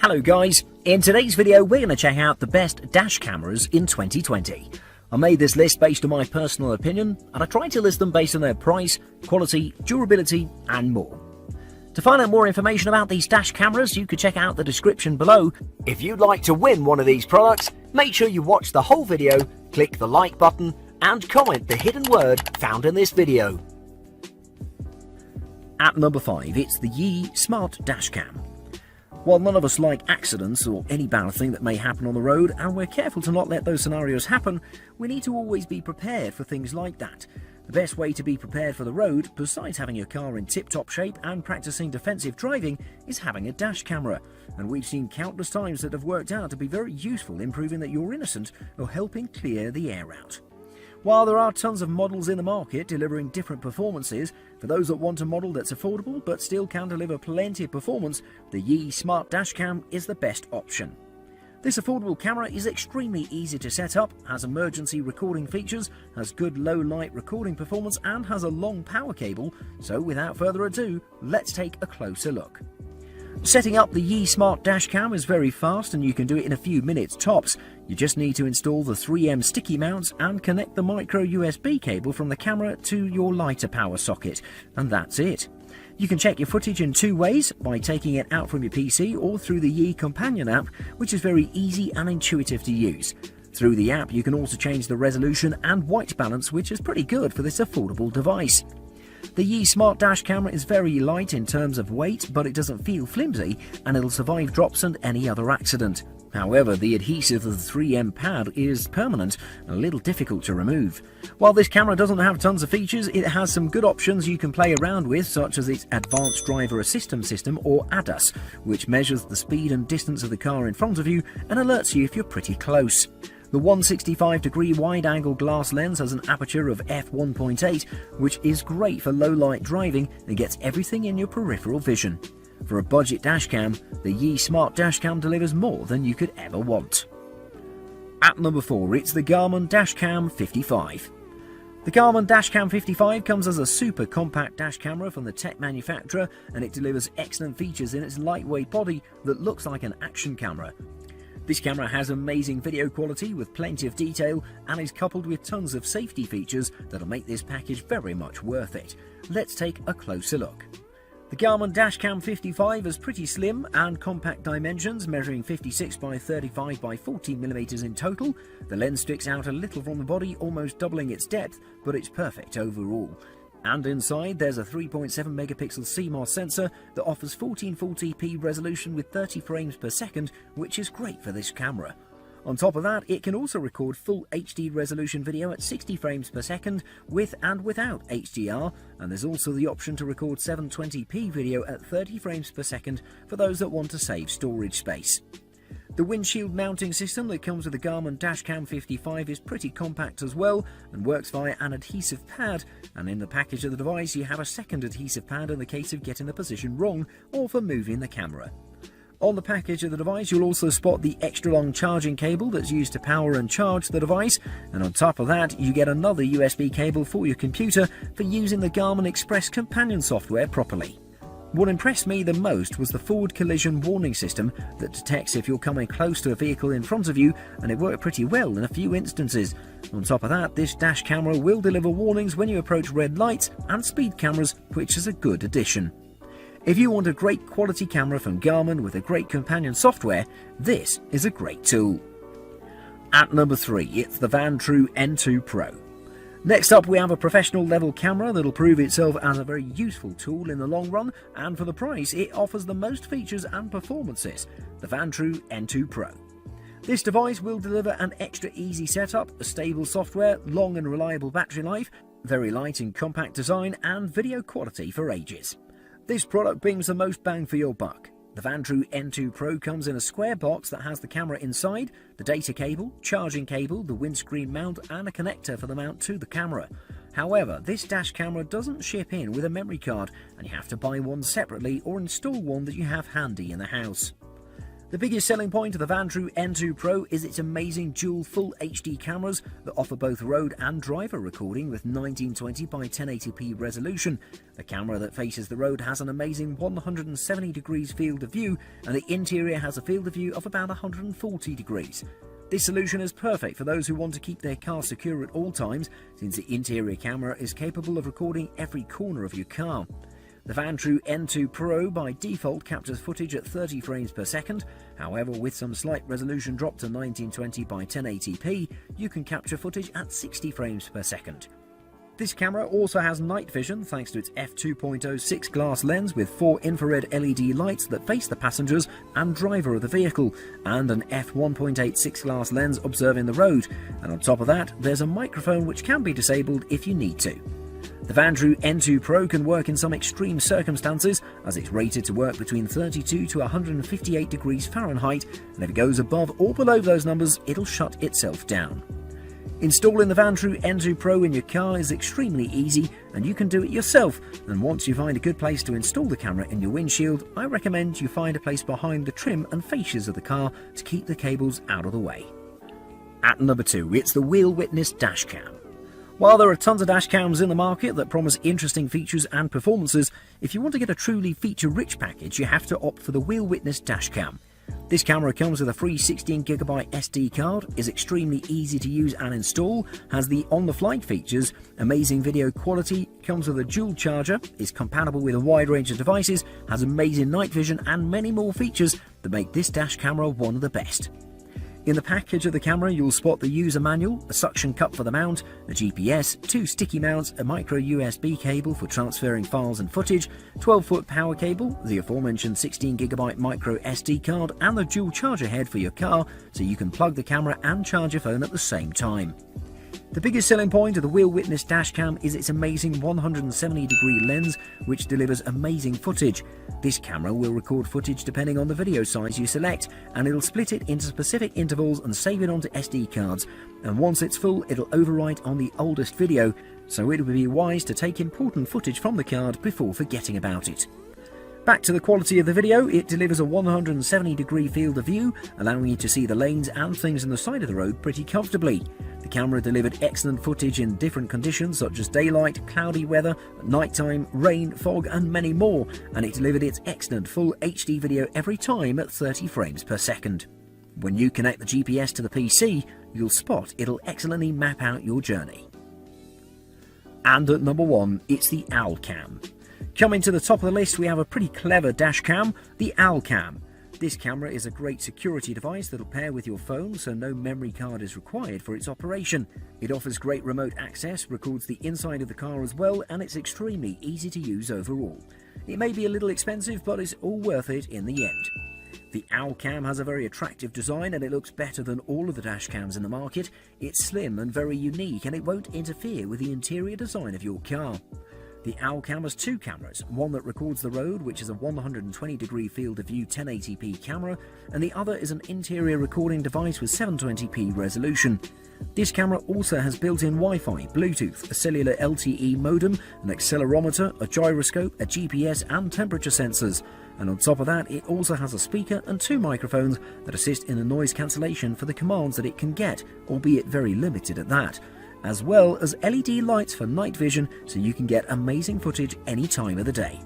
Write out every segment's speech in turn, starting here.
Hello guys, in today's video we're going to check out the best dash cameras in 2020. I made this list based on my personal opinion and I tried to list them based on their price, quality, durability and more. To find out more information about these dash cameras you could check out the description below. If you'd like to win one of these products, make sure you watch the whole video, click the like button and comment the hidden word found in this video. At number 5, it's the Yi Smart Dashcam. While none of us like accidents or any bad thing that may happen on the road, and we're careful to not let those scenarios happen, we need to always be prepared for things like that. The best way to be prepared for the road, besides having your car in tip-top shape and practicing defensive driving, is having a dash camera. And we've seen countless times that have worked out to be very useful in proving that you're innocent or helping clear the air out. While there are tons of models in the market delivering different performances, for those that want a model that's affordable but still can deliver plenty of performance, the Yi Smart Dashcam is the best option. This affordable camera is extremely easy to set up, has emergency recording features, has good low light recording performance and has a long power cable, so without further ado, let's take a closer look. Setting up the Yi Smart Dashcam is very fast and you can do it in a few minutes tops. You just need to install the 3M sticky mounts and connect the micro USB cable from the camera to your lighter power socket, and that's it. You can check your footage in two ways, by taking it out from your PC or through the Yi Companion app, which is very easy and intuitive to use. Through the app you can also change the resolution and white balance, which is pretty good for this affordable device. The Yi Smart Dash camera is very light in terms of weight, but it doesn't feel flimsy and it'll survive drops and any other accident. However, the adhesive of the 3M pad is permanent and a little difficult to remove. While this camera doesn't have tons of features, it has some good options you can play around with, such as its Advanced Driver Assistance System or ADAS, which measures the speed and distance of the car in front of you and alerts you if you're pretty close. The 165-degree wide-angle glass lens has an aperture of f1.8, which is great for low-light driving and gets everything in your peripheral vision. For a budget dashcam, the Yi Smart Dashcam delivers more than you could ever want. At number 4, it's the Garmin Dashcam 55. The Garmin Dashcam 55 comes as a super compact dash camera from the tech manufacturer, and it delivers excellent features in its lightweight body that looks like an action camera. This camera has amazing video quality with plenty of detail and is coupled with tons of safety features that'll make this package very much worth it. Let's take a closer look. The Garmin Dashcam 55 has pretty slim and compact dimensions, measuring 56 by 35 by 40mm in total. The lens sticks out a little from the body, almost doubling its depth, but it's perfect overall. And inside there's a 3.7 megapixel CMOS sensor that offers 1440p resolution with 30 frames per second, which is great for this camera. On top of that, it can also record full HD resolution video at 60 frames per second with and without HDR, and there's also the option to record 720p video at 30 frames per second for those that want to save storage space. The windshield mounting system that comes with the Garmin Dashcam 55 is pretty compact as well and works via an adhesive pad, and in the package of the device you have a second adhesive pad in the case of getting the position wrong or for moving the camera. On the package of the device you'll also spot the extra long charging cable that's used to power and charge the device, and on top of that you get another USB cable for your computer for using the Garmin Express companion software properly. What impressed me the most was the forward collision warning system that detects if you're coming close to a vehicle in front of you, and it worked pretty well in a few instances. On top of that, this dash camera will deliver warnings when you approach red lights and speed cameras, which is a good addition. If you want a great quality camera from Garmin with a great companion software, this is a great tool. At number 3, it's the Vantrue N2 Pro. Next up we have a professional level camera that'll prove itself as a very useful tool in the long run, and for the price it offers the most features and performances, the Vantrue N2 Pro. This device will deliver an extra easy setup, a stable software, long and reliable battery life, very light and compact design and video quality for ages. This product brings the most bang for your buck. The Vantrue N2 Pro comes in a square box that has the camera inside, the data cable, charging cable, the windscreen mount and a connector for the mount to the camera. However, this dash camera doesn't ship in with a memory card and you have to buy one separately or install one that you have handy in the house. The biggest selling point of the Vantrue N2 Pro is its amazing dual full HD cameras that offer both road and driver recording with 1920 by 1080p resolution. The camera that faces the road has an amazing 170 degrees field of view, and the interior has a field of view of about 140 degrees. This solution is perfect for those who want to keep their car secure at all times, since the interior camera is capable of recording every corner of your car. The Vantrue N2 Pro by default captures footage at 30 frames per second. However, with some slight resolution drop to 1920 by 1080p, you can capture footage at 60 frames per second. This camera also has night vision thanks to its f2.06 glass lens with 4 infrared LED lights that face the passengers and driver of the vehicle, and an f1.86 glass lens observing the road, and on top of that there's a microphone which can be disabled if you need to. The Vantrue N2 Pro can work in some extreme circumstances, as it's rated to work between 32 to 158 degrees Fahrenheit, and if it goes above or below those numbers, it'll shut itself down. Installing the Vantrue N2 Pro in your car is extremely easy, and you can do it yourself, and once you find a good place to install the camera in your windshield, I recommend you find a place behind the trim and fascias of the car to keep the cables out of the way. At number 2, it's the Wheel Witness Dashcam. While there are tons of dashcams in the market that promise interesting features and performances, if you want to get a truly feature-rich package, you have to opt for the Wheel Witness Dashcam. This camera comes with a free 16GB SD card, is extremely easy to use and install, has the on-the-flight features, amazing video quality, comes with a dual charger, is compatible with a wide range of devices, has amazing night vision and many more features that make this dash camera one of the best. In the package of the camera, you'll spot the user manual, a suction cup for the mount, a GPS, 2 sticky mounts, a micro USB cable for transferring files and footage, 12-foot power cable, the aforementioned 16GB micro SD card, and the dual charger head for your car, so you can plug the camera and charge your phone at the same time. The biggest selling point of the Wheel Witness Dashcam is its amazing 170-degree lens, which delivers amazing footage. This camera will record footage depending on the video size you select, and it'll split it into specific intervals and save it onto SD cards. And once it's full, it'll overwrite on the oldest video, so it would be wise to take important footage from the card before forgetting about it. Back to the quality of the video, it delivers a 170-degree field of view, allowing you to see the lanes and things on the side of the road pretty comfortably. The camera delivered excellent footage in different conditions such as daylight, cloudy weather, nighttime, rain, fog and many more, and it delivered its excellent full HD video every time at 30 frames per second. When you connect the GPS to the PC, you'll spot it'll excellently map out your journey. And at number 1, it's the OwlCam. Coming to the top of the list, we have a pretty clever dash cam, the OwlCam. This camera is a great security device that'll pair with your phone, so no memory card is required for its operation. It offers great remote access, records the inside of the car as well, and it's extremely easy to use overall. It may be a little expensive, but it's all worth it in the end. The OwlCam has a very attractive design, and it looks better than all of the dash cams in the market. It's slim and very unique, and it won't interfere with the interior design of your car. The OwlCam has 2 cameras, one that records the road, which is a 120-degree field of view 1080p camera, and the other is an interior recording device with 720p resolution. This camera also has built-in Wi-Fi, Bluetooth, a cellular LTE modem, an accelerometer, a gyroscope, a GPS and temperature sensors. And on top of that, it also has a speaker and 2 microphones that assist in the noise cancellation for the commands that it can get, albeit very limited at that, as well as LED lights for night vision, so you can get amazing footage any time of the day.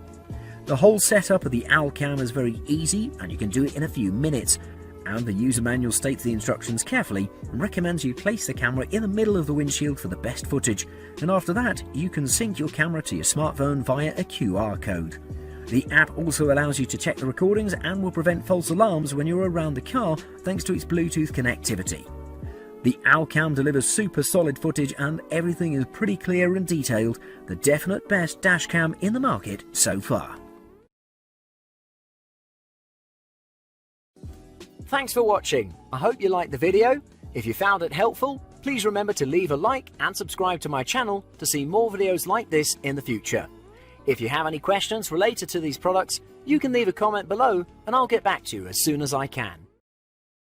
The whole setup of the OwlCam is very easy, and you can do it in a few minutes. And the user manual states the instructions carefully and recommends you place the camera in the middle of the windshield for the best footage. And after that, you can sync your camera to your smartphone via a QR code. The app also allows you to check the recordings and will prevent false alarms when you're around the car thanks to its Bluetooth connectivity. The OwlCam delivers super solid footage and everything is pretty clear and detailed, the definite best dashcam in the market so far. Thanks for watching. I hope you liked the video. If you found it helpful, please remember to leave a like and subscribe to my channel to see more videos like this in the future. If you have any questions related to these products, you can leave a comment below and I'll get back to you as soon as I can.